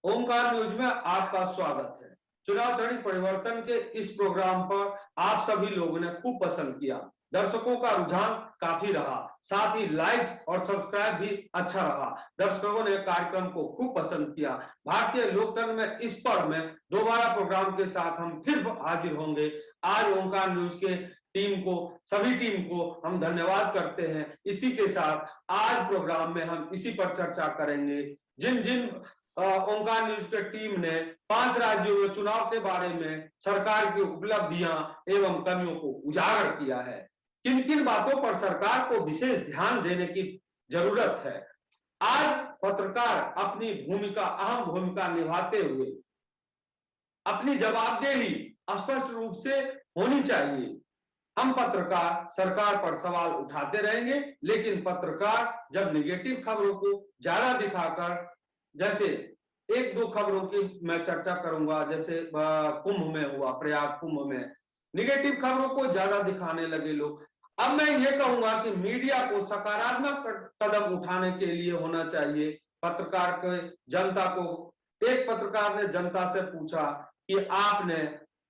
Omkar news में आपका स्वागत है। चुनाव तड़ी परिवर्तन के इस प्रोग्राम पर आप सभी लोगों ने खूब पसंद किया। दर्शकों का रुझान काफी रहा, साथ ही लाइक्स और सब्सक्राइब भी अच्छा रहा। दर्शकों ने कार्यक्रम को खूब पसंद किया। भारतीय लोकतंत्र में इस पर में दोबारा प्रोग्राम के साथ हम फिर हाजिर होंगे। आज ओमकार न्यूज के सभी टीम को हम धन्यवाद करते हैं। इसी के साथ आज प्रोग्राम में हम इसी पर चर्चा करेंगे। जिन जिन ओमकार न्यूज के टीम ने 5 राज्यों में चुनाव के बारे में सरकार की उपलब्धियां एवं कमियों को उजागर किया है, किन किन बातों पर सरकार को विशेष ध्यान देने की जरूरत है। आज पत्रकार अपनी अहम भूमिका निभाते हुए अपनी जवाबदेही स्पष्ट रूप से होनी चाहिए। हम पत्रकार सरकार पर सवाल उठाते रहेंगे, लेकिन पत्रकार जब निगेटिव खबरों को ज्यादा दिखाकर, जैसे एक दो खबरों की मैं चर्चा करूंगा, जैसे कुंभ में हुआ, प्रयाग कुंभ में निगेटिव खबरों को ज्यादा दिखाने लगे लोग। अब मैं ये कहूंगा कि मीडिया को सकारात्मक कदम उठाने के लिए होना चाहिए। पत्रकार के जनता को, एक पत्रकार ने जनता से पूछा कि आपने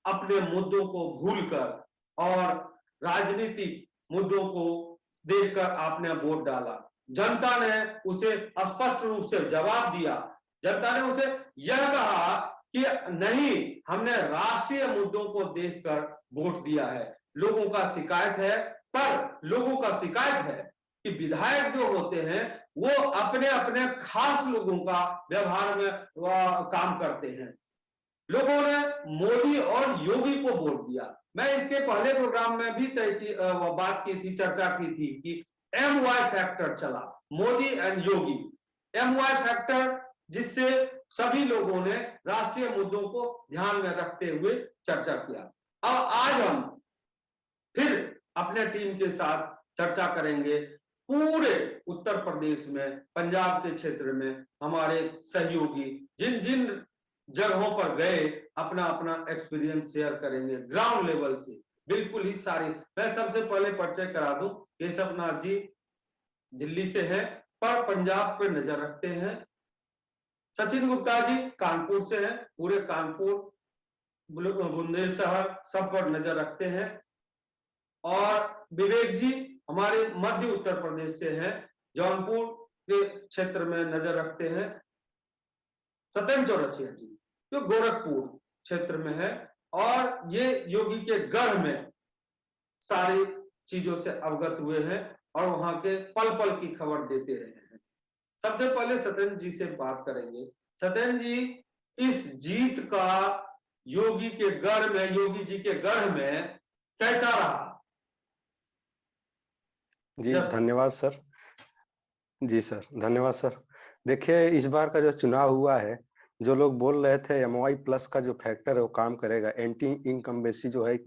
अपने मुद्दों को भूलकर और राजनीतिक मुद्दों को देखकर आपने वोट डाला। जनता ने उसे स्पष्ट रूप से जवाब दिया। जनता ने उसे यह कहा कि नहीं, हमने राष्ट्रीय मुद्दों को देखकर वोट दिया है। लोगों का शिकायत है, पर लोगों का शिकायत है कि विधायक जो होते हैं वो अपने अपने खास लोगों का व्यवहार में काम करते हैं। लोगों ने मोदी और योगी को वोट दिया। मैं इसके पहले प्रोग्राम में भी बात की थी, चर्चा की थी कि MY फैक्टर चला, Modi and Yogi. MY factor, जिससे सभी लोगों ने राष्ट्रीय मुद्दों को ध्यान में रखते हुए चर्चा किया। अब आज हम फिर अपने टीम के साथ चर्चा करेंगे। पूरे उत्तर प्रदेश में, पंजाब के क्षेत्र में हमारे सहयोगी जिन जिन जगहों पर गए अपना अपना एक्सपीरियंस शेयर करेंगे ग्राउंड लेवल से, बिल्कुल ही सारी। मैं सबसे पहले परिचय करा दूं, केशवनाथ जी दिल्ली से हैं पर पंजाब पे नजर रखते हैं। सचिन गुप्ता जी कानपुर से हैं, पूरे कानपुर बुंदेलशहर सब पर नजर रखते हैं। और विवेक जी हमारे मध्य उत्तर प्रदेश से हैं, जौनपुर के क्षेत्र में नजर रखते हैं। सत्येंद्र चौरसिया जी जो गोरखपुर क्षेत्र में है, और ये योगी के गढ़ में सारी चीजों से अवगत हुए हैं और वहां के पल पल की खबर देते रहे हैं। सबसे पहले सत्येंद्र जी से बात करेंगे। सत्येंद्र जी, इस जीत का योगी के गढ़ में, योगी जी के गढ़ में कैसा रहा? जी धन्यवाद सर। जी सर, धन्यवाद सर। देखिए, इस बार का जो चुनाव हुआ है, जो लोग बोल रहे थे MY प्लस का जो फैक्टर है वो काम करेगा, एंटी इनकम्बेंसी जो है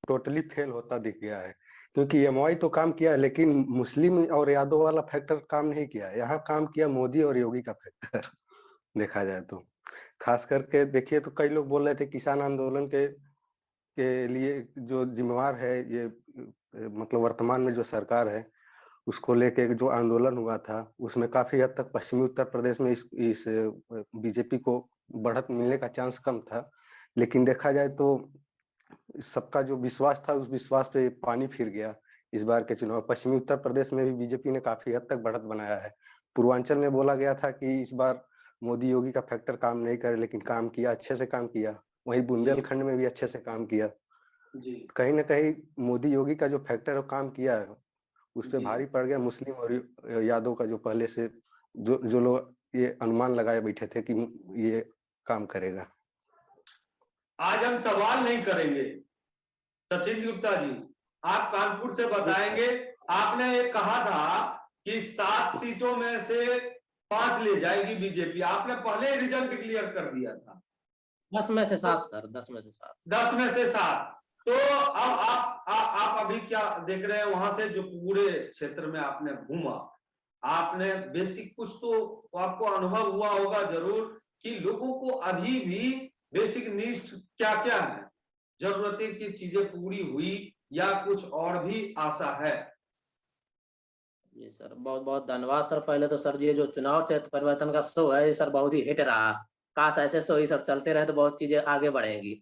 टोटली फेल होता दिख गया है। क्योंकि MY तो काम किया है, लेकिन मुस्लिम और यादव वाला फैक्टर काम नहीं किया। यहाँ काम किया मोदी और योगी का फैक्टर देखा जाए तो। खास करके देखिए तो कई लोग बोल रहे थे किसान आंदोलन के लिए जो जिम्मेवार है ये मतलब वर्तमान में जो सरकार है, उसको लेके जो आंदोलन हुआ था उसमें काफी हद तक पश्चिमी उत्तर प्रदेश में इस बीजेपी को बढ़त मिलने का चांस कम था। लेकिन देखा जाए तो सबका जो विश्वास था उस विश्वास पे पानी फिर गया। इस बार के चुनाव पश्चिमी उत्तर प्रदेश में भी बीजेपी ने काफी हद तक बढ़त बनाया है। पूर्वांचल में बोला गया था कि इस बार मोदी योगी का फैक्टर काम नहीं करे, लेकिन काम किया, अच्छे से काम किया। वहीं बुंदेलखंड में भी अच्छे से काम किया। कहीं ना कहीं मोदी योगी का जो फैक्टर काम किया है उस पर भारी पड़ गया मुस्लिम और यादव का, जो पहले से जो लोग ये अनुमान लगाए बैठे थे कि ये काम करेगा। आज हम सवाल नहीं करेंगे। सचिन गुप्ता जी, आप कानपुर से बताएंगे। आपने एक कहा था कि 7 सीटों में से 5 ले जाएगी बीजेपी। आपने पहले रिजल्ट डिक्लेयर कर दिया था 10 में से 7 सर, 10 में से 7। 10 में से 7। तो अब आप अभी क्या देख रहे हैं वहां से, जो पूरे क्षेत्र में आपने घूमा, आपने बेसिक कुछ तो आपको अनुभव हुआ होगा जरूर कि लोगों को अभी भी बेसिक नीड्स क्या क्या है, जरूरतें की चीजें पूरी हुई या कुछ और भी आशा है? जी सर, बहुत बहुत धन्यवाद सर। पहले तो सर ये जो चुनाव क्षेत्र परिवर्तन का शो है ये सर बहुत ही हिट रहा। काश ऐसे शो ही सर चलते रहे तो बहुत चीजें आगे बढ़ेंगी।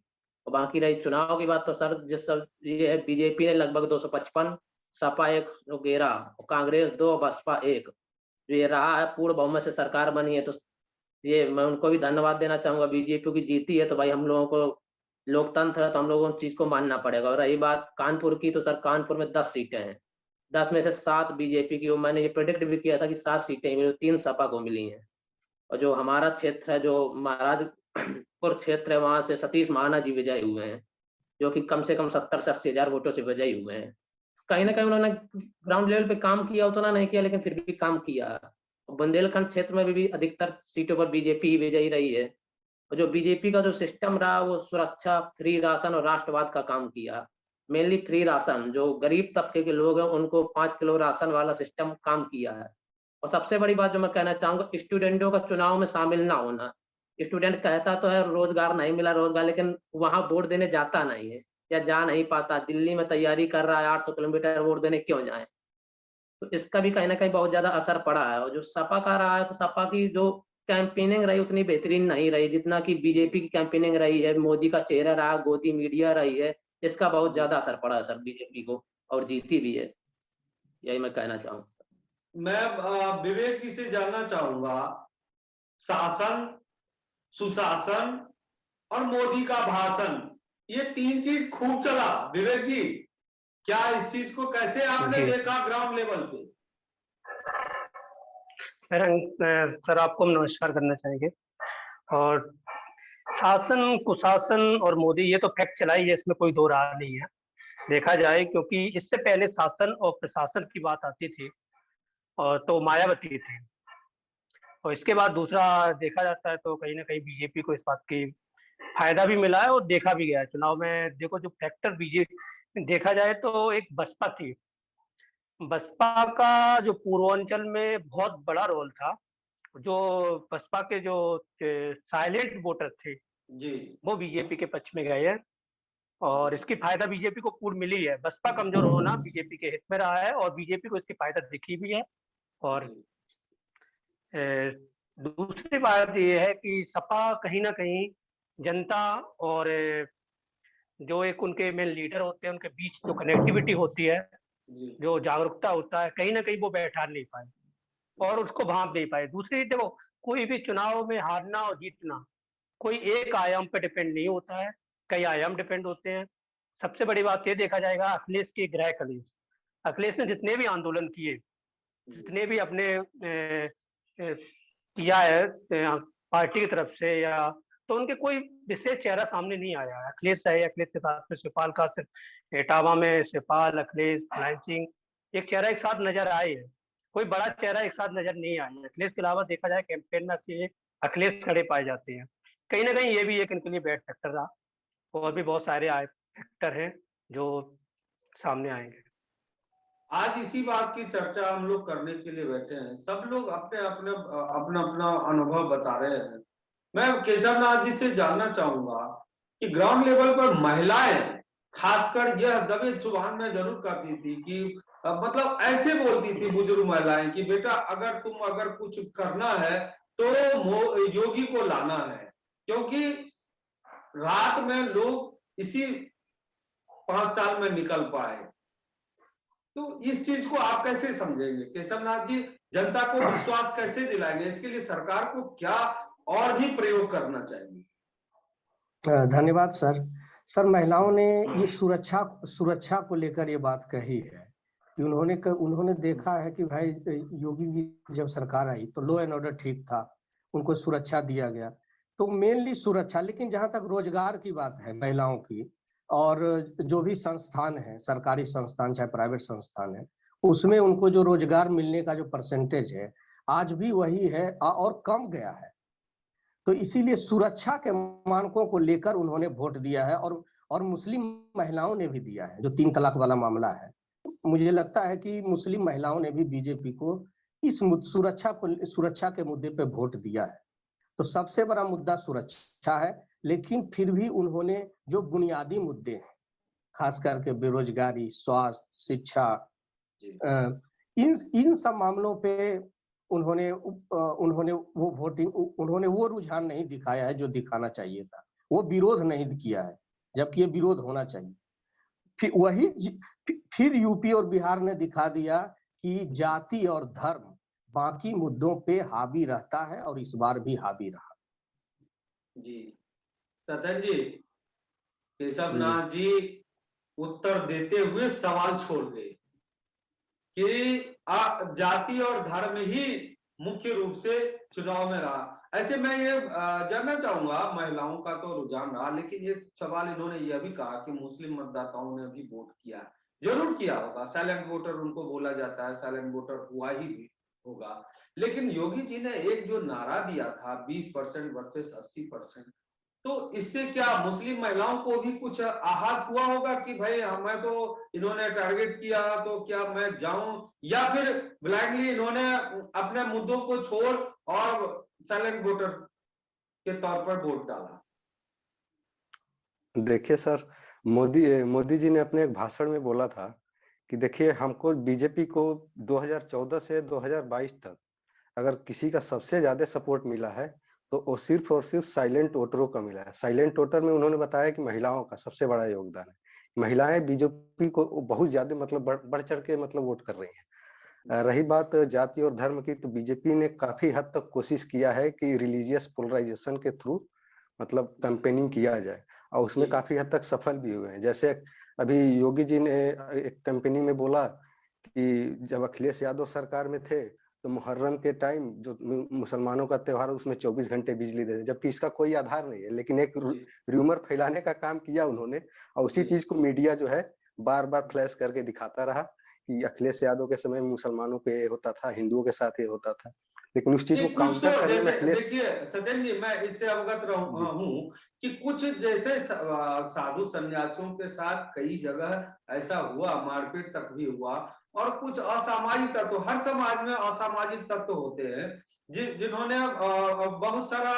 और बाकी रही चुनाव की बात तो सर जिस सब ये है बीजेपी ने लगभग 255, सपा 111, कांग्रेस 2, बसपा 1 जो ये रहा है पूर्ण बहुमत से सरकार बनी है। तो ये मैं उनको भी धन्यवाद देना चाहूंगा। बीजेपी की जीती है तो भाई हम लोगों को लोकतंत्र है तो हम लोगों को चीज को मानना पड़ेगा। और रही बात कानपुर की तो सर कानपुर में 10 सीटें हैं, 10 में से 7 बीजेपी की। और मैंने ये प्रेडिक्ट भी किया था कि 7 सीटें मिली, 3 सपा को मिली हैं। और जो हमारा क्षेत्र है जो महाराजपुर क्षेत्र है वहां से सतीश महाना जी विजयी हुए हैं, जो कि कम से कम 70 से 80 हजार वोटों से विजयी हुए हैं। कहीं ना कहीं उन्होंने ग्राउंड लेवल पे काम किया, उतना नहीं किया लेकिन फिर भी काम किया। बुंदेलखंड क्षेत्र में भी अधिकतर सीटों पर बीजेपी ही विजयी रही है। और जो बीजेपी का जो सिस्टम रहा वो सुरक्षा, फ्री राशन और राष्ट्रवाद का काम किया। मेनली फ्री राशन, जो गरीब तबके के लोग हैं उनको 5 किलो राशन वाला सिस्टम काम किया है। और सबसे बड़ी बात जो मैं कहना चाहूंगा, स्टूडेंटों का चुनाव में शामिल ना होना। स्टूडेंट कहता तो है रोजगार नहीं मिला रोजगार, लेकिन वहां वोट देने जाता नहीं है या जा नहीं पाता। दिल्ली में तैयारी कर रहा है, 800 किलोमीटर वोट देने क्यों जाए। तो इसका भी कहीं ना कहीं बहुत ज्यादा असर पड़ा है। और जो सपा का रहा है तो सपा की जो कैंपेनिंग रही उतनी बेहतरीन नहीं रही जितना कि बीजेपी की कैंपेनिंग रही है। मोदी का चेहरा रहा, गोदी मीडिया रही है, इसका बहुत ज्यादा असर पड़ा है सर बीजेपी को, और जीती भी है। यही मैं कहना चाहूंगा। मैं विवेक जी से जानना चाहूंगा, शासन, सुशासन और मोदी का भाषण, ये 3 चीज खूब चला। विवेक जी, क्या इस चीज को कैसे आपने देखा ग्राउंड लेवल पे? सर आपको हम नमस्कार करना चाहेंगे। और शासन, कुशासन और मोदी, ये तो फैक्ट चला ही है, इसमें कोई दो राह नहीं है देखा जाए। क्योंकि इससे पहले शासन और प्रशासन की बात आती थी और तो मायावती थी, और इसके बाद दूसरा देखा जाता है तो कहीं ना कहीं बीजेपी को इस बात की फायदा भी मिला है और देखा भी गया है चुनाव में। देखो जो फैक्टर बीजेपी देखा जाए तो एक बसपा थी। बसपा का जो पूर्वांचल में बहुत बड़ा रोल था, जो बसपा के जो साइलेंट वोटर थे जी, वो बीजेपी के पक्ष में गए हैं, और इसकी फायदा बीजेपी को पूर्ण मिली है। बसपा कमजोर होना बीजेपी के हित में रहा है और बीजेपी को इसकी फायदा दिखी भी है। और दूसरी बात यह है कि सपा कहीं ना कहीं जनता और जो एक उनके मेन लीडर होते हैं उनके बीच जो कनेक्टिविटी होती है, जो जागरूकता होता है, कहीं ना कहीं वो बैठा नहीं पाए और उसको भांप नहीं पाए। दूसरी देखो, कोई भी चुनाव में हारना और जीतना कोई एक आयाम पे डिपेंड नहीं होता है, कई आयाम डिपेंड होते हैं। सबसे बड़ी बात ये देखा जाएगा अखिलेश की गृह अखिलेश, अखिलेश ने जितने भी आंदोलन किए, जितने भी अपने किया है पार्टी की तरफ से, या तो उनके कोई विशेष चेहरा सामने नहीं आया है। अखिलेश है, अखिलेश के साथ में शिवपाल का, इटावा में शिवपाल, अखिलेश, मुलायम सिंह, एक चेहरा एक साथ नजर आए हैं। कोई बड़ा चेहरा एक साथ नजर नहीं आया है। अखिलेश के अलावा देखा जाए कैंपेन में अखिलेश खड़े पाए जाते हैं। कहीं ना कहीं ये भी एक इनके लिए बैड फैक्टर रहा। और भी बहुत सारे फैक्टर हैं जो सामने आएंगे। आज इसी बात की चर्चा हम लोग करने के लिए बैठे हैं। सब लोग अपने अपने अपना अपना अनुभव बता रहे हैं। मैं केशवनाथ जी से जानना चाहूंगा कि ग्राउंड लेवल पर महिलाएं, खासकर यह दबे जुबान में जरूर करती थी कि मतलब ऐसे बोलती थी बुजुर्ग महिलाएं कि बेटा अगर कुछ करना है तो योगी को लाना है, क्योंकि रात में लोग इसी 5 साल में निकल पाए। तो इस चीज को आप कैसे समझेंगे केशवनाथ जी? जनता को विश्वास कैसे दिलाएंगे? इसके लिए सरकार को क्या और भी प्रयोग करना चाहिए? धन्यवाद सर। सर, महिलाओं ने ये सुरक्षा को लेकर ये बात कही है कि उन्होंने देखा है कि भाई योगी की जब सरकार आई तो लॉ एंड ऑर्डर ठीक था, उनको सुरक्षा दिया गया। तो मेनली सुरक्षा, लेकिन जहां तक रोजगार की बात है महिलाओं की, और जो भी संस्थान है, सरकारी संस्थान चाहे प्राइवेट संस्थान है, उसमें उनको जो रोजगार मिलने का जो परसेंटेज है आज भी वही है और कम गया है। तो इसीलिए सुरक्षा के मानकों को लेकर उन्होंने वोट दिया है, और मुस्लिम महिलाओं ने भी दिया है। जो 3 तलाक वाला मामला है, मुझे लगता है कि मुस्लिम महिलाओं ने भी बीजेपी को इस सुरक्षा के मुद्दे पे वोट दिया है। तो सबसे बड़ा मुद्दा सुरक्षा है, लेकिन फिर भी उन्होंने जो बुनियादी मुद्दे हैं, खास करके बेरोजगारी, स्वास्थ्य, शिक्षा, इन सब मामलों पे उन्होंने वो रुझान नहीं दिखाया है जो दिखाना चाहिए था, वो विरोध नहीं किया है, जबकि ये विरोध होना चाहिए। फिर यूपी और बिहार ने दिखा दिया कि जाति और धर्म बाकी मुद्दों पे हावी रहता है, और इस बार भी हावी रहा। जी सदन जी, केशव नाथ जी उत्तर देते हुए सवाल छोड़ गए कि जाति और धर्म ही मुख्य रूप से चुनाव में रहा। ऐसे मैं ये जानना चाहूंगा, महिलाओं का तो रुझान रहा, लेकिन ये सवाल इन्होंने यह भी कहा कि मुस्लिम मतदाताओं ने भी वोट किया, जरूर किया होगा, साइलेंट वोटर उनको बोला जाता है, साइलेंट वोटर हुआ ही भी होगा। लेकिन योगी जी ने एक जो नारा दिया था 20% वर्सेस 80%, तो इससे क्या मुस्लिम महिलाओं को भी कुछ आहत हुआ होगा कि भाई हमें तो इन्होंने टारगेट किया, तो क्या मैं जाऊं, या फिर ब्लाइंडली इन्होंने अपने मुद्दों को छोड़ और साइलेंट वोटर के तौर पर वोट डाला? देखिए सर, मोदी जी ने अपने एक भाषण में बोला था कि देखिए, हमको बीजेपी को 2014 से 2022 तक अगर किसी का सबसे ज्यादा सपोर्ट मिला है तो वो सिर्फ और सिर्फ साइलेंट वोटरों का मिला है। साइलेंट वोटर में उन्होंने बताया कि महिलाओं का सबसे बड़ा योगदान है। महिलाएं बीजेपी को बहुत ज्यादा मतलब बढ़ चढ़ के मतलब वोट कर रही हैं। रही बात जाति और धर्म की, तो बीजेपी ने काफी हद तक कोशिश किया है कि रिलीजियस पोलराइजेशन के थ्रू मतलब कैंपेनिंग किया जाए, और उसमें काफी हद तक सफल भी हुए हैं। जैसे अभी योगी जी ने एक कैंपेनिंग में बोला कि जब अखिलेश यादव सरकार में थे तो मुहर्रम के टाइम जो मुसलमानों का त्योहार है उसमें 24 घंटे बिजली दे, जबकि इसका कोई आधार नहीं है, लेकिन एक र्यूमर फैलाने का काम किया उन्होंने, और उसी चीज को मीडिया जो है बार बार फ्लैश करके दिखाता रहा कि अखिलेश यादव के समय मुसलमानों पे होता था, हिंदुओं के साथ ये होता था, लेकिन उस चीज को काउंटर करने में अखिलेश। देखिए सत्येंद्र जी, मैं इससे अवगत हूँ कि कुछ जैसे साधु संन्यासियों के साथ कई जगह ऐसा हुआ, मारपीट तक भी हुआ, और कुछ असामाजिक तत्व, हर समाज में असामाजिक तत्व होते हैं जिन्होंने बहुत सारा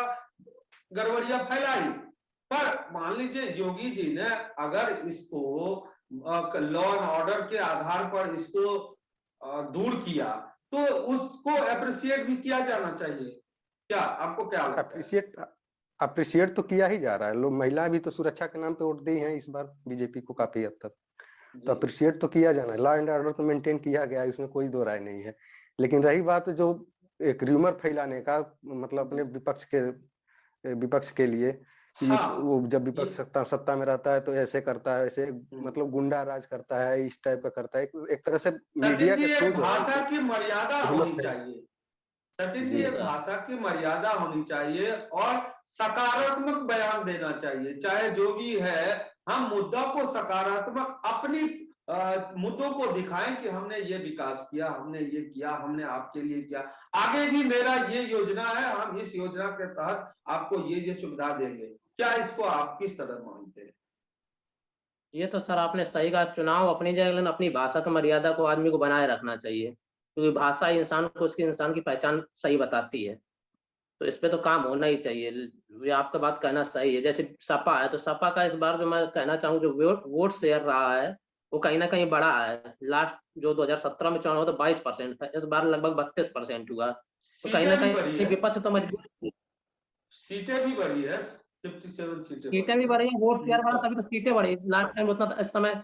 गड़बड़ियां फैलाई। पर मान लीजिए योगी जी ने अगर इसको लॉ एंड ऑर्डर के आधार पर इसको दूर किया तो उसको अप्रिशिएट भी किया जाना चाहिए। क्या आपको क्या लगता है? अप्रिशिएट तो किया ही जा रहा है। लोग, महिलाएं भी तो सुरक्षा के नाम पे वोट दी हैं इस बार बीजेपी को काफी हद तक, तो अप्रिशिएट तो किया जाना है। लॉ एंड ऑर्डर तो मेंटेन किया गया है, उसमें कोई दो राय नहीं है। लेकिन रही बात जो एक र्यूमर फैलाने का, मतलब अपने विपक्ष के लिए कि वो जब विपक्ष सत्ता में रहता है तो ऐसे करता है, ऐसे मतलब गुंडा राज करता है, इस टाइप का करता है। एक तरह से मीडिया के थ्रू भाषा की मर्यादा होनी चाहिए। सचिन जी, एक भाषा की मर्यादा होनी चाहिए और सकारात्मक बयान देना चाहिए, चाहे जो भी है। हम मुद्दा को सकारात्मक, अपनी मुद्दों को दिखाएं कि हमने ये विकास किया, हमने ये किया, हमने आपके लिए किया, आगे भी मेरा ये योजना है, हम इस योजना के तहत आपको ये सुविधा देंगे। क्या इसको आप किस तरह मानते हैं? ये तो सर आपने सही कहा, चुनाव अपनी जगह, लेकिन अपनी भाषा की मर्यादा को आदमी को बनाए रखना चाहिए, क्योंकि भाषा इंसान को उसकी इंसान की पहचान सही बताती है। तो इस पे तो काम होना ही चाहिए। ये आपका बात कहना सही है। जैसे सपा है, तो सपा का इस बार जो मैं कहना चाहूँ, जो वोट शेयर रहा है वो कहीं ना कहीं बढ़ा है। लास्ट जो 2017 में चुनाव हुआ तो 22% था, इस बार लगभग 32% हुआ। तो कहीं ना कहीं विपक्ष तो मजबूत, सीटें भी बढ़ी है, 57 सीटें भी बढ़ी है, वोट शेयर बढ़ा तभी तो सीटें बढ़ी। लास्ट टाइम उतना था, इस समय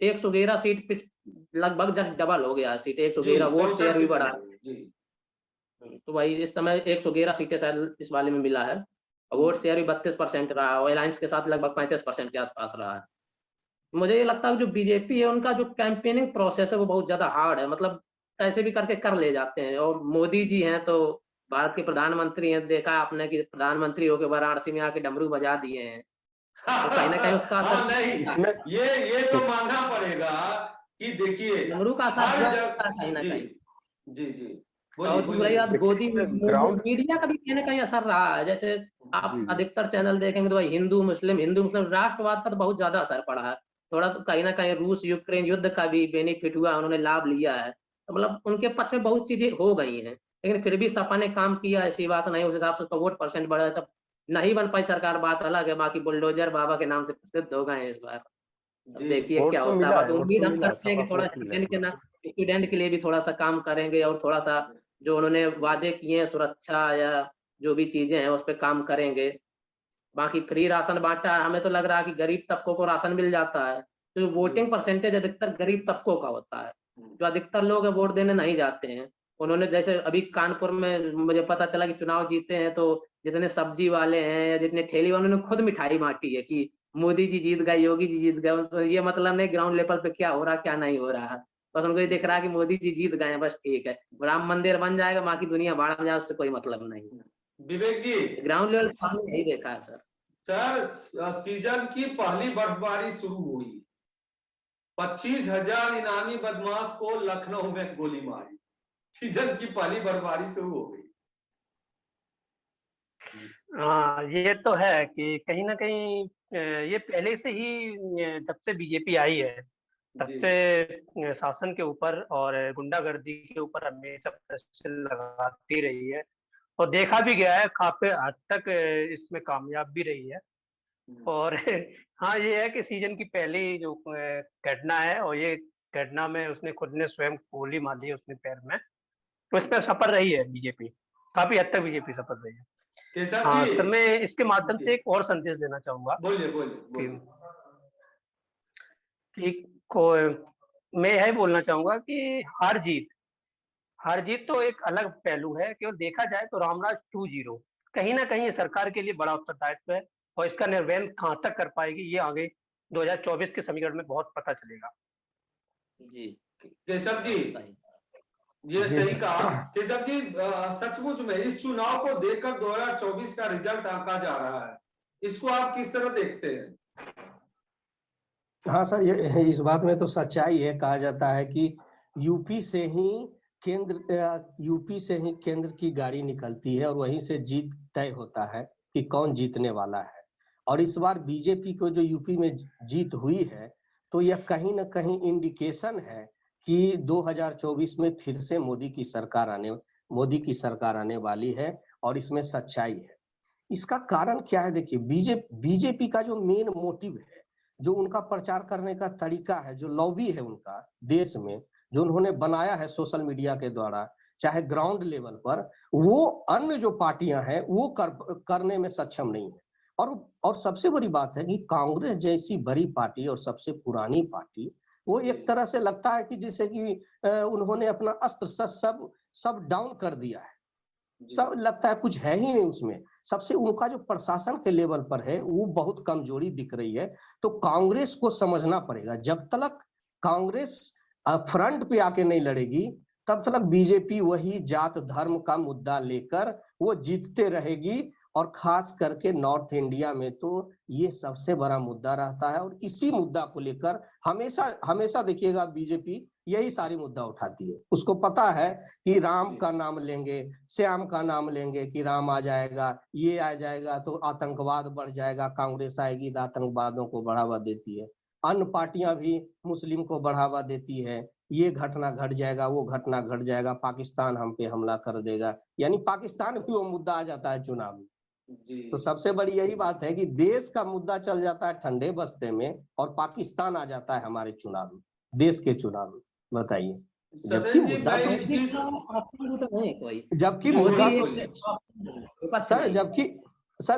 111 सीट लगभग जस्ट डबल हो गया सीट, 111। वोट शेयर भी बढ़ा, तो भाई इस समय 111 सीटें शायद इस वाले में मिला है, और वोट शेयर भी 32% रहा, और अलायंस के साथ लगभग 35% के आसपास रहा है। मुझे ये लगता है जो बीजेपी है उनका जो कैंपेनिंग प्रोसेस है वो बहुत ज्यादा हार्ड है, मतलब कैसे भी करके कर ले जाते हैं। और मोदी जी हैं तो भारत के प्रधानमंत्री हैं, देखा आपने कि प्रधानमंत्री होकर वाराणसी में आके डमरू बजा दिए हैं, तो कहीं ना कहीं उसका असर नहीं, ये तो मानना पड़ेगा कि देखिए डमरू का असर कहीं ना कहीं। जी और दूसरी बात, गोदी मीडिया का भी कहीं ना कहीं असर रहा है। जैसे आप अधिकतर चैनल देखेंगे तो भाई हिंदू मुस्लिम राष्ट्रवाद का तो बहुत ज्यादा असर पड़ा है। थोड़ा तो कहीं ना कहीं रूस यूक्रेन युद्ध का भी बेनिफिट हुआ, उन्होंने लाभ लिया है, तो मतलब उनके पक्ष में बहुत चीजें हो गई हैं। लेकिन फिर भी सपा ने काम किया, ऐसी बात नहीं, उस हिसाब से उसका वोट परसेंट बढ़ा। तब नहीं बन पाई सरकार, बात अलग है, बाकी बुलडोजर बाबा के नाम से प्रसिद्ध हो गए हैं इस बार। देखिए क्या होता है। बाकी उम्मीद हम करते हैं कि थोड़ा स्टूडेंट के लिए भी थोड़ा सा काम करेंगे और थोड़ा सा जो उन्होंने वादे किए हैं सुरक्षा या जो भी चीजें हैं उस पर काम करेंगे। बाकी फ्री राशन बांटा, हमें तो लग रहा है कि गरीब तबकों को राशन मिल जाता है, तो वोटिंग परसेंटेज अधिकतर गरीब तबकों का होता है, जो अधिकतर लोग वोट देने नहीं जाते हैं। उन्होंने जैसे अभी कानपुर में मुझे पता चला कि चुनाव जीते हैं तो जितने सब्जी वाले हैं या जितने ठेली वाले, उन्होंने खुद मिठाई बांटी है कि मोदी जी जीत गए, योगी जी जीत गए। तो ये मतलब नहीं ग्राउंड लेवल पे क्या हो रहा क्या नहीं हो रहा है, बस उनको ये दिख रहा है कि मोदी जी जीत गए हैं, बस ठीक है, राम मंदिर बन जाएगा, बाकी दुनिया बाढ़ में जाए उससे कोई मतलब नहीं। विवेक जी, ग्राउंड लेवल पर यही देखा है सर। सर सीजन की पहली बर्फबारी शुरू हुई, 25,000 इनामी बदमाश को लखनऊ में गोली मारी, सीजन की पहली बर्फबारी शुरू हो गई। हाँ, ये तो है कि कहीं ना कहीं ये पहले से ही जब से बीजेपी आई है तब जी, से शासन के ऊपर और गुंडागर्दी के ऊपर हमेशा प्रेशर लगाती रही है और देखा भी गया है, काफी हद तक इसमें कामयाब भी रही है। और हाँ, ये है कि सीजन की पहली जो घटना है और ये घटना में उसने खुद ने स्वयं गोली मारी है उसने पैर में, तो इस पर सफल रही है बीजेपी, काफी हद तक बीजेपी सफल रही है। केशव हाँ जी, सर, मैं इसके माध्यम से एक और संदेश देना चाहूंगा बोलिए बोलिए कि, बोलिए। कि मैं यह बोलना चाहूंगा कि हार जीत तो एक अलग पहलू है, केवल देखा जाए तो रामराज 2.0 कहीं ना कहीं ये सरकार के लिए बड़ा उत्तरदायित्व है और इसका निर्वहन कहाँ तक कर पाएगी ये आगे 2024 के समीकरण में बहुत पता चलेगा। जी केशव जी, सही। ये जी सही सर। कहा केशव जी। सचमुच में इस चुनाव को देखकर 2024 का रिजल्ट आंका जा रहा है, इसको आप किस तरह देखते हैं? हाँ सर, ये इस बात में तो सच्चाई है। कहा जाता है कि यूपी से ही यूपी से ही केंद्र की गाड़ी निकलती है और वहीं से जीत तय होता है कि कौन जीतने वाला है। और इस बार बीजेपी को जो यूपी में जीत हुई है तो यह कहीं ना कहीं इंडिकेशन है कि 2024 में फिर से मोदी की सरकार आने वाली है और इसमें सच्चाई है। इसका कारण क्या है? देखिए, बीजेपी का जो मेन मोटिव है, जो उनका प्रचार करने का तरीका है, जो लॉबी है उनका देश में, जो उन्होंने बनाया है सोशल मीडिया के द्वारा, चाहे ग्राउंड लेवल पर, वो अन्य जो पार्टियां हैं वो करने में सक्षम नहीं है। और सबसे बड़ी बात है कि कांग्रेस जैसी बड़ी पार्टी और सबसे पुरानी पार्टी, वो एक तरह से लगता है कि जैसे कि उन्होंने अपना अस्त्र सब डाउन कर दिया है, सब लगता है कुछ है ही नहीं उसमें। सबसे उनका जो प्रशासन के लेवल पर है वो बहुत कमजोरी दिख रही है। तो कांग्रेस को समझना पड़ेगा, जब तक कांग्रेस फ्रंट पे आके नहीं लड़ेगी तब तक बीजेपी वही जात धर्म का मुद्दा लेकर वो जीतते रहेगी। और खास करके नॉर्थ इंडिया में तो ये सबसे बड़ा मुद्दा रहता है और इसी मुद्दा को लेकर हमेशा हमेशा देखिएगा बीजेपी यही सारी मुद्दा उठाती है। उसको पता है कि राम का नाम लेंगे, श्याम का नाम लेंगे कि राम आ जाएगा, ये आ जाएगा तो आतंकवाद बढ़ जाएगा, कांग्रेस आएगी तो आतंकवादों को बढ़ावा देती है, अन्य पार्टियां भी मुस्लिम को बढ़ावा देती है, ये घटना घट जाएगा, वो घटना घट जाएगा, पाकिस्तान हम पे हमला कर देगा, यानी पाकिस्तान भी वो मुद्दा आ जाता है चुनाव में। तो सबसे बड़ी यही बात है कि देश का मुद्दा चल जाता है ठंडे बस्ते में और पाकिस्तान आ जाता है हमारे चुनाव में, देश के चुनाव में। बताइए, जबकि मुद्दा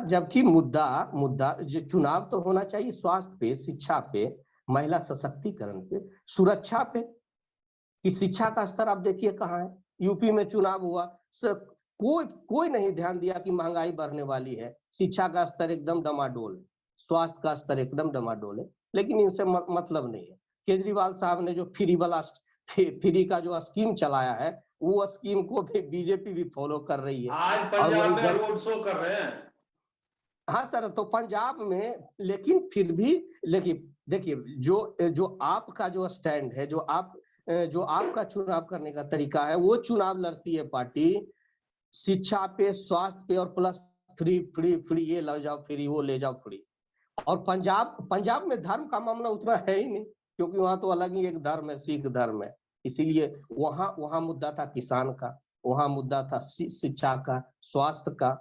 जबकि मुद्दा जो चुनाव तो होना चाहिए स्वास्थ्य पे, शिक्षा पे, महिला सशक्तिकरण पे, सुरक्षा पे। कि शिक्षा का स्तर आप देखिए कहाँ है। यूपी में चुनाव हुआ, कोई नहीं ध्यान दिया कि महंगाई बढ़ने वाली है, शिक्षा का स्तर एकदम डमाडोल है, स्वास्थ्य का स्तर एकदम डमाडोल है, लेकिन इनसे मतलब नहीं है। केजरीवाल साहब ने जो फ्री का जो स्कीम चलाया है, वो स्कीम को भी बीजेपी भी फॉलो कर रही है। आज पंजाब में रोड शो कर रहे हैं। हाँ सर, तो पंजाब में, लेकिन फिर भी देखिए जो आपका जो स्टैंड है, जो आपका चुनाव करने का तरीका है, वो चुनाव लड़ती है पार्टी शिक्षा पे, स्वास्थ्य पे और प्लस फ्री ये ले जाओ फ्री, वो ले जाओ फ्री। और पंजाब में धर्म का मामला उतना है ही नहीं, क्योंकि वहां तो अलग ही एक धर्म है, सिख धर्म है। इसीलिए वहां मुद्दा था किसान का, वहां मुद्दा था शिक्षा का, स्वास्थ्य का,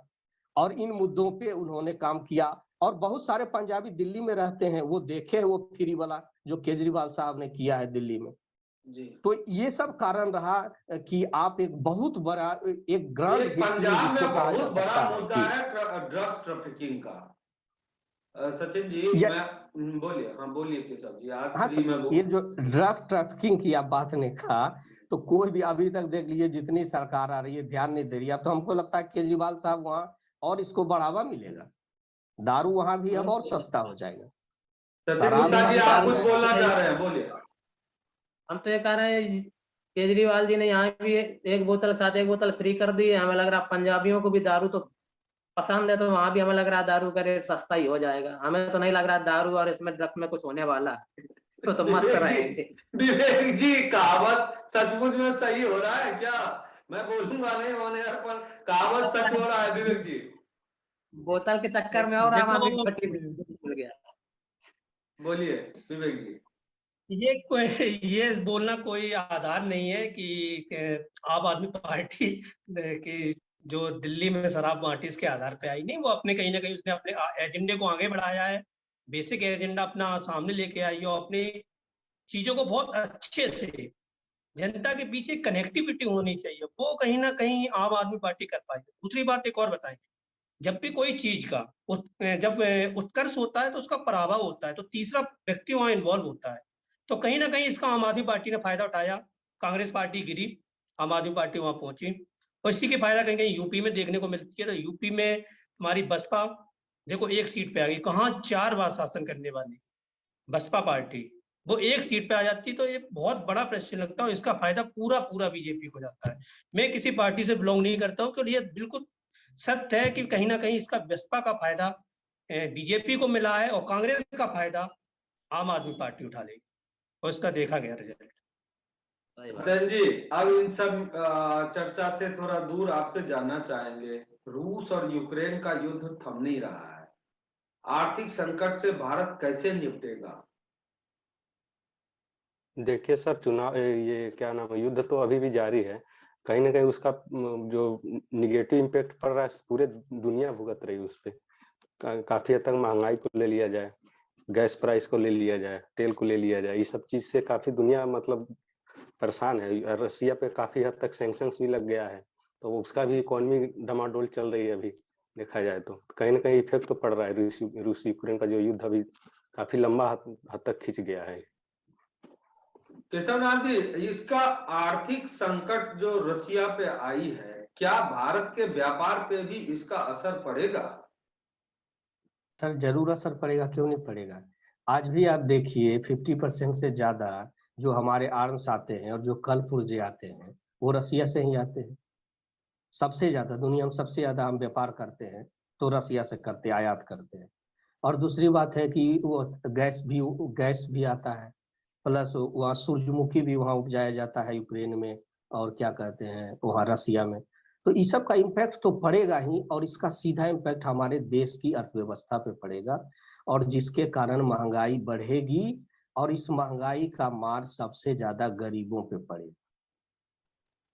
और इन मुद्दों पे उन्होंने काम किया। और बहुत सारे पंजाबी दिल्ली में रहते हैं, वो देखे वो फ्री वाला जो केजरीवाल साहब ने किया है दिल्ली में। जी। तो ये सब कारण रहा कि आप एक बहुत बड़ा एक ग्रांड एक पंजाब जिसको में कहा जा बहुत बड़ा सकता है मुद्दा कि है ड्रग्स ट्रैफिकिंग का। सचिन जी या, मैं बोलिए, हाँ बोलिए केशव जी, आज हाँ फ्री में ये जो ड्रग ट्रैफिकिंग की आप बात ने कहा, तो कोई भी अभी तक देख लीजिए जितनी सरकार आ रही है ध्यान नहीं दे रही है। तो हमको लगता है केजरीवाल साहब वहाँ और इसको बढ़ावा मिलेगा, दारू वहां भी अब और सस्ता हो जाएगा। सचिन शराब गुप्ता जी सस्ता आप हो कुछ जाएगा। बोलना चाह रहे हैं, बोलिए। हम तो ये कह रहे हैं केजरीवाल जी ने यहाँ भी एक बोतल के साथ एक बोतल फ्री कर दी है। हमें लग रहा है पंजाबियों को भी दारू तो पसंद है, तो वहां भी हमें लग रहा है दारू का रेट सस्ता ही हो जाएगा। हमें तो नहीं लग रहा है दारू और इसमें ड्रग्स में कुछ होने वाला है। तो मस्त रहेंगे। विवेक जी कहावत सचमुच में सही हो रहा है क्या? मैं बोलूंगा नहीं होने पर कहावत सच हो रहा है विवेक जी। बोतल के चक्कर में और आम आदमी देखो पार्टी भूल गया। बोलिए विवेक जी। ये बोलना कोई आधार नहीं है कि आम आदमी पार्टी की जो दिल्ली में शराब बांटी इसके आधार पे आई। नहीं, वो अपने कहीं ना कहीं उसने अपने एजेंडे को आगे बढ़ाया है, बेसिक एजेंडा अपना सामने लेके आई है और अपनी चीजों को बहुत अच्छे से जनता के पीछे कनेक्टिविटी होनी चाहिए, वो कहीं ना कहीं आम आदमी पार्टी कर पाई। दूसरी बात एक और बताएंगे, जब भी कोई चीज का जब उत्कर्ष होता है तो उसका पराभव होता है, तो तीसरा व्यक्ति वहां इन्वॉल्व होता है। तो कहीं ना कहीं इसका आम आदमी पार्टी ने फायदा उठाया। कांग्रेस पार्टी गिरी, आम आदमी पार्टी वहां पहुंची और इसी की फायदा कहीं कहीं यूपी में देखने को मिलती है। तो यूपी में हमारी बसपा देखो एक सीट पे आ गई, कहाँ 4 बार शासन करने वाली बसपा पार्टी, वो एक सीट पे आ जाती, तो ये बहुत बड़ा प्रश्न लगता है और इसका फायदा पूरा पूरा बीजेपी को जाता है। मैं किसी पार्टी से बिलोंग नहीं करता हूँ, क्योंकि ये बिल्कुल सत्य है कि कहीं ना कहीं इसका बसपा का फायदा बीजेपी को मिला है और कांग्रेस का फायदा आम आदमी पार्टी उठा लेगी और इसका देखा गया रिजल्ट। मदन जी अब इन सब चर्चा से थोड़ा दूर आपसे जानना चाहेंगे, रूस और यूक्रेन का युद्ध थम नहीं रहा है, आर्थिक संकट से भारत कैसे निपटेगा? देखिए सर, चुनाव ये क्या नाम है, युद्ध तो अभी भी जारी है। कहीं ना कहीं उसका जो निगेटिव इम्पैक्ट पड़ रहा है पूरे दुनिया भुगत रही है उस पर। काफी हद तक महंगाई को ले लिया जाए, गैस प्राइस को ले लिया जाए, तेल को ले लिया जाए, ये सब चीज से काफी दुनिया मतलब परेशान है। रसिया पे काफी हद तक सैंक्शंस भी लग गया है, तो उसका भी इकोनॉमी डमाडोल चल रही है अभी देखा जाए तो। कहीं ना कहीं इफेक्ट तो पड़ रहा है। रूस यूक्रेन का जो युद्ध अभी काफी लंबा हद तक खिंच गया है। केशवनाथ जी, इसका आर्थिक संकट जो रसिया पे आई है, क्या भारत के व्यापार पे भी इसका असर पड़ेगा? सर जरूर असर पड़ेगा, क्यों नहीं पड़ेगा। आज भी आप देखिए 50% से ज्यादा जो हमारे आर्म्स आते हैं और जो कल पुर्जे आते हैं वो रसिया से ही आते हैं। सबसे ज्यादा दुनिया में सबसे ज्यादा हम व्यापार करते हैं तो रसिया से करते, आयात करते हैं। और दूसरी बात है कि वो गैस भी आता है, प्लस वहाँ सूरजमुखी भी वहाँ उपजाया जाता है यूक्रेन में, और क्या कहते हैं वहाँ रसिया में। तो इस सब का इम्पैक्ट तो पड़ेगा ही, और इसका सीधा इम्पैक्ट हमारे देश की अर्थव्यवस्था पे पड़ेगा, और जिसके कारण महंगाई बढ़ेगी, और इस महंगाई का मार सबसे ज्यादा गरीबों पे पड़ेगा।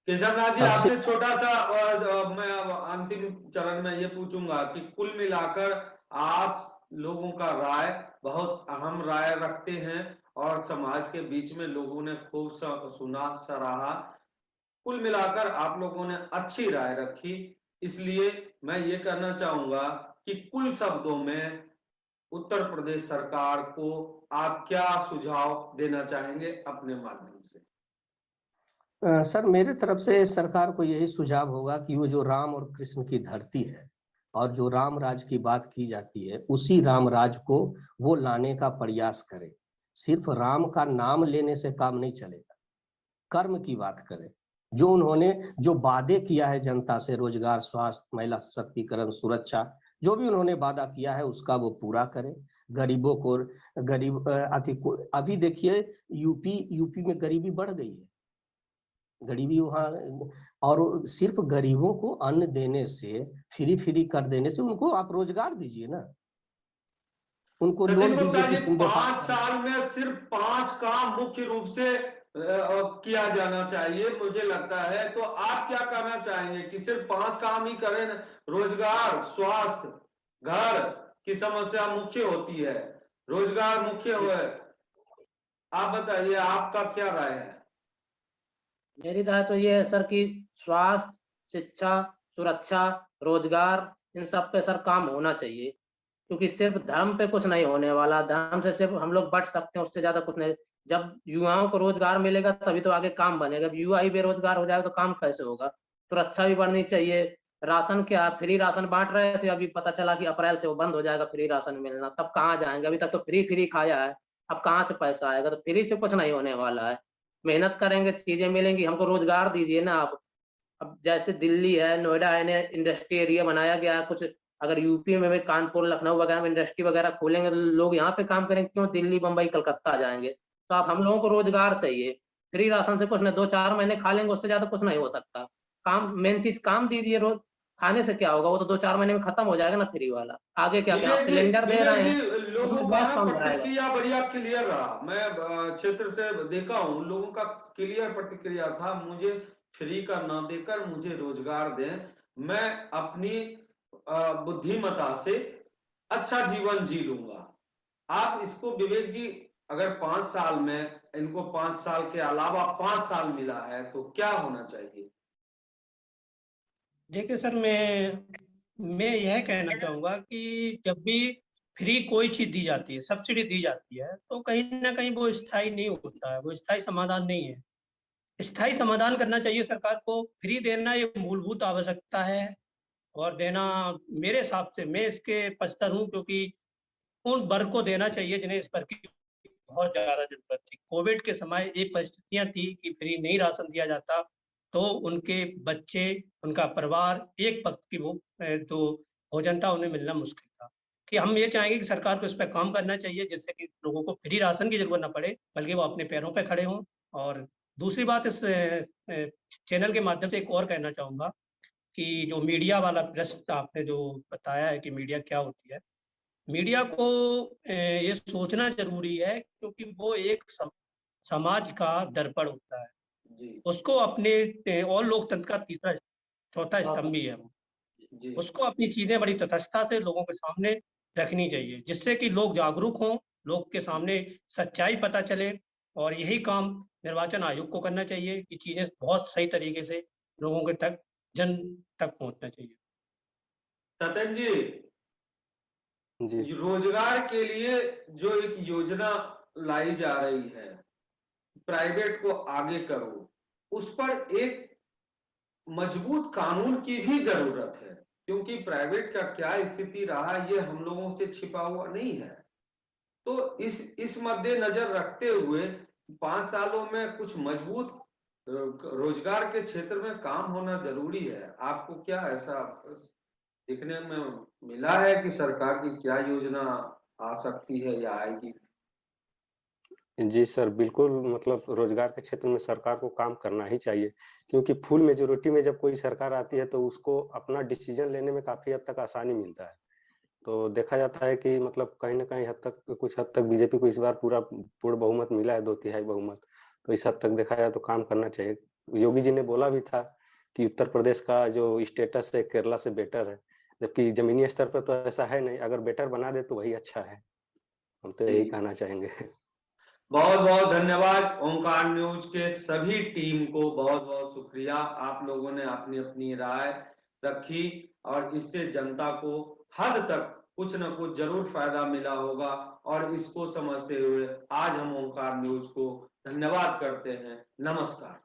केशवनाथ जी सबसे आपसे छोटा सा मैं अब अंतिम चरण में ये पूछूंगा कि कुल मिलाकर आप लोगों का राय बहुत अहम राय रखते हैं और समाज के बीच में लोगों ने खूब सुना, सराहा। कुल मिलाकर आप लोगों ने अच्छी राय रखी, इसलिए मैं ये कहना चाहूंगा कि कुल शब्दों में उत्तर प्रदेश सरकार को आप क्या सुझाव देना चाहेंगे अपने माध्यम से? सर मेरे तरफ से सरकार को यही सुझाव होगा कि वो जो राम और कृष्ण की धरती है और जो राम राज की बात की जाती है, उसी राम राज को वो लाने का प्रयास करे। सिर्फ राम का नाम लेने से काम नहीं चलेगा, कर्म की बात करें। जो उन्होंने जो वादे किया है जनता से, रोजगार, स्वास्थ्य, महिला सशक्तिकरण, सुरक्षा, जो भी उन्होंने वादा किया है उसका वो पूरा करें। गरीबों को अभी देखिए यूपी में गरीबी बढ़ गई है। गरीबी वहाँ, और सिर्फ गरीबों को अन्न देने से, फ्री कर देने से, उनको आप रोजगार दीजिए ना, उनको सचिन लोन गुप्ता दीजिए जी, कि तुम व्यापार 5 करो। साल में सिर्फ 5 काम मुख्य रूप से किया जाना चाहिए मुझे लगता है, तो आप क्या कहना चाहेंगे कि सिर्फ 5 काम ही करें? रोजगार, स्वास्थ्य, घर की समस्या मुख्य होती है, रोजगार मुख्य है। आप बताइए, आपका क्या राय है? मेरी राय तो ये है सर कि स्वास्थ्य, शिक्षा, सुरक्षा, रोजगार, इन सब पे सर काम होना चाहिए, क्योंकि सिर्फ धर्म पे कुछ नहीं होने वाला। धर्म से सिर्फ हम लोग बच सकते हैं, उससे ज्यादा कुछ नहीं। जब युवाओं को रोजगार मिलेगा तभी तो आगे काम बनेगा। जब युवा ही बेरोजगार हो जाएगा तो काम कैसे होगा। सुरक्षा भी बढ़नी चाहिए। राशन क्या, फ्री राशन बांट रहे थे, अभी पता चला कि अप्रैल से वो बंद हो जाएगा फ्री राशन मिलना। तब कहाँ जाएंगे? अभी तक तो फ्री फ्री खाया है, अब कहाँ से पैसा आएगा? तो फ्री से कुछ नहीं होने वाला है। मेहनत करेंगे चीजें मिलेंगी। हमको रोजगार दीजिए ना आप। अब जैसे दिल्ली है, नोएडा है, इंडस्ट्री एरिया बनाया गया है कुछ। अगर यूपी में भी कानपुर, लखनऊ वगैरह में इंडस्ट्री वगैरह खोलेंगे तो लोग यहाँ पे काम करेंगे, क्यों दिल्ली, बम्बई, कलकत्ता जाएंगे? तो आप, हम लोगों को रोजगार चाहिए। फ्री राशन से कुछ नहीं, 2-4 महीने खा लेंगे, उससे ज्यादा कुछ नहीं हो सकता। काम, मेन चीज काम दीजिए। रोज खाने से क्या होगा? वो तो 2-4 महीने में खत्म हो जाएगा ना फ्री वाला। आगे क्या क्या, आप सिलेंडर दे रहे हैं, लोगों उसमें का गैस ना कम रहेगा। प्रतिक्रिया बढ़िया क्लियर रहा। मैं क्षेत्र से देखा हूँ, लोगों का क्लियर प्रतिक्रिया था, मुझे फ्री का ना देकर मुझे रोजगार दें, मैं अपनी बुद्धिमता से अच्छा जीवन जी लूंगा। आप इसको विवेक जी, अगर 5 साल में इनको 5 साल के अलावा 5 साल मिला है तो क्या होना चाहिए? देखिए सर, मैं यह कहना चाहूंगा कि जब भी फ्री कोई चीज दी जाती है, सब्सिडी दी जाती है, तो कहीं ना कहीं वो स्थायी नहीं होता है, वो स्थायी समाधान नहीं है। स्थायी समाधान करना चाहिए सरकार को। फ्री देना ये मूलभूत आवश्यकता है, और देना, मेरे हिसाब से, मैं इसके पक्षधर हूँ, क्योंकि उन वर्ग को देना चाहिए जिन्हें इस पर की बहुत ज्यादा जरूरत थी। कोविड के समय एक परिस्थितियां थी कि फ्री नहीं राशन दिया जाता तो उनके बच्चे, उनका परिवार, एक वक्त की वो जो भोजन था उन्हें मिलना मुश्किल था। कि हम ये चाहेंगे कि सरकार को इस पर काम करना चाहिए, जिससे कि लोगों को फ्री राशन की जरूरत ना पड़े, बल्कि वो अपने पैरों पर खड़े हों। और दूसरी बात, इस चैनल के माध्यम से एक और कहना चाहूंगा कि जो मीडिया वाला प्रश्न आपने जो बताया है कि मीडिया क्या होती है, मीडिया को ये सोचना जरूरी है, क्योंकि वो एक समाज का दर्पण होता है। जी उसको अपने, और लोकतंत्र का तीसरा चौथा स्तंभ भी है वो। जी उसको अपनी चीजें बड़ी तटस्थता से लोगों के सामने रखनी चाहिए, जिससे कि लोग जागरूक हों, लोग के सामने सच्चाई पता चले। और यही काम निर्वाचन आयोग को करना चाहिए कि चीजें बहुत सही तरीके से लोगों के तक, जन तक पहुंचना चाहिए। सतन जी, जी रोजगार के लिए जो एक योजना लाई जा रही है, प्राइवेट को आगे करो, उस पर एक मजबूत कानून की भी जरूरत है, क्योंकि प्राइवेट का क्या स्थिति रहा ये हम लोगों से छिपा हुआ नहीं है। तो इस मद्देनजर रखते हुए 5 सालों में कुछ मजबूत रोजगार के क्षेत्र में काम होना जरूरी है। आपको क्या ऐसा दिखने में मिला है कि सरकार की क्या योजना आ सकती है या आएगी? जी सर, बिल्कुल, मतलब रोजगार के क्षेत्र में सरकार को काम करना ही चाहिए, क्योंकि फुल मेजोरिटी में जब कोई सरकार आती है तो उसको अपना डिसीजन लेने में काफी हद तक आसानी मिलता है। तो देखा जाता है कि मतलब कहीं न कहीं हद तक, कुछ हद तक बीजेपी को इस बार पूरा पूर्ण बहुमत मिला है, 2/3 बहुमत। तो इस हद तक देखा जाए तो काम करना चाहिए। योगी जी ने बोला भी था कि उत्तर प्रदेश का जो स्टेटस है केरला से बेटर है, जबकि जमीनी स्तर पर तो ऐसा है नहीं। अगर बेटर बना दे तो वही अच्छा है। हम तो यही जी, कहना चाहेंगे। बहुत बहुत धन्यवाद। ओंकार न्यूज के सभी टीम को बहुत बहुत शुक्रिया। आप लोगों ने अपनी अपनी राय रखी और इससे जनता को हद तक कुछ न कुछ जरूर फायदा मिला होगा, और इसको समझते हुए आज हम ओंकार न्यूज को धन्यवाद करते हैं। नमस्कार।